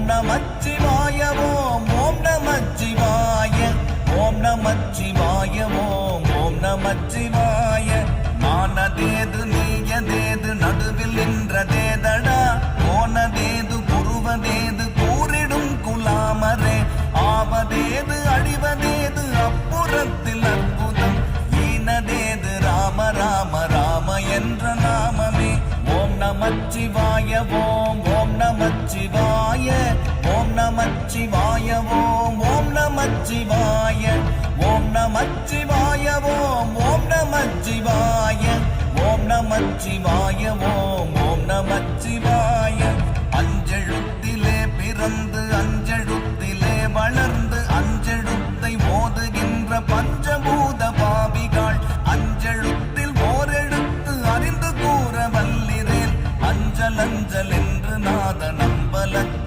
நமச்சிவாய ஓம் ஓம் நமச்சிவாய ஓம் நமச்சிவாய ஓம் நமச்சிவாய நானதேது நீயதேது நடுவில் நின்றதேதடா போனதேது புருவதேது கூறிடும் குலாமரே ஆவதேது அழிவதேது அப்புறத்தில் அற்புதம் ஈனதேது ராம ராம ராம என்ற நாமமே ஓம் நமச்சிவாய ஓம் நமச்சிவாய ஓம் நமச்சிவாய ஓம் நமச்சிவாய ஓம் நமச்சிவாய ஓம் நமச்சிவாய ஓம் நமச்சிவாய ஓம் நமச்சிவாய அஞ்செழுத்திலே பிறந்து